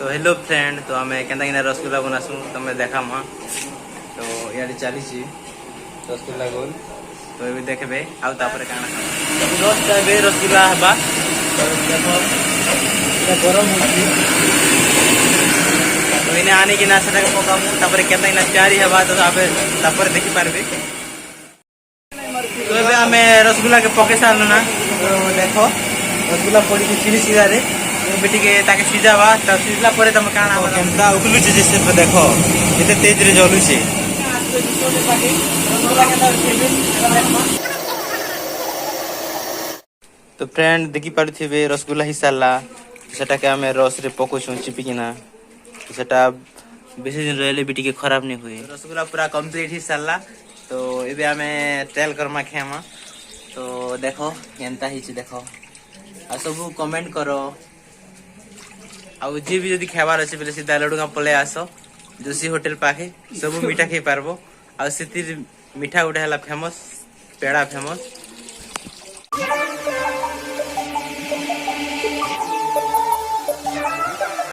तो hello friend, तो आम के रसगुल्ला बनासु तुम्हें देखा माँ। तो इे चली रसगुल्ला गोल तो ये देखबे आउे काण जस्ट ए रसगुल्ला हवा तो देख गरम तो इन्हें आने की ना से पकामु के तैयारी हवा तो देखी पार्बे। तो ये आम रसगुल्ला के पके सारू ना। तो देख रसगुल्ला पड़ी चिड़ी सीधारे टे सीझावा तो सीझला तुम काण केमता उखलुचे जैसे देख ये तेज रे जलुचे। तो फ्रेंड देखी पारे रसगुल्ला ही सारा सेटा के आम रस रे पकोछु चिपिकिना सेटा बेसी दिन रहिले भी टिके खराब नहीं हुए। रसगुल्ला पूरा कंप्लीट ही सारा। तो ये आम तेल करमा खेमा। तो देखो एंता ही देख आ सब कमेंट करो जी भी जदि खाबार अच्छे बोले सीधा लडुगा पलि आस जोशी होटेल पाखे सब मीठा खाई पार्बो। आ मीठा गोटे है फेमस पेड़ा फेमस।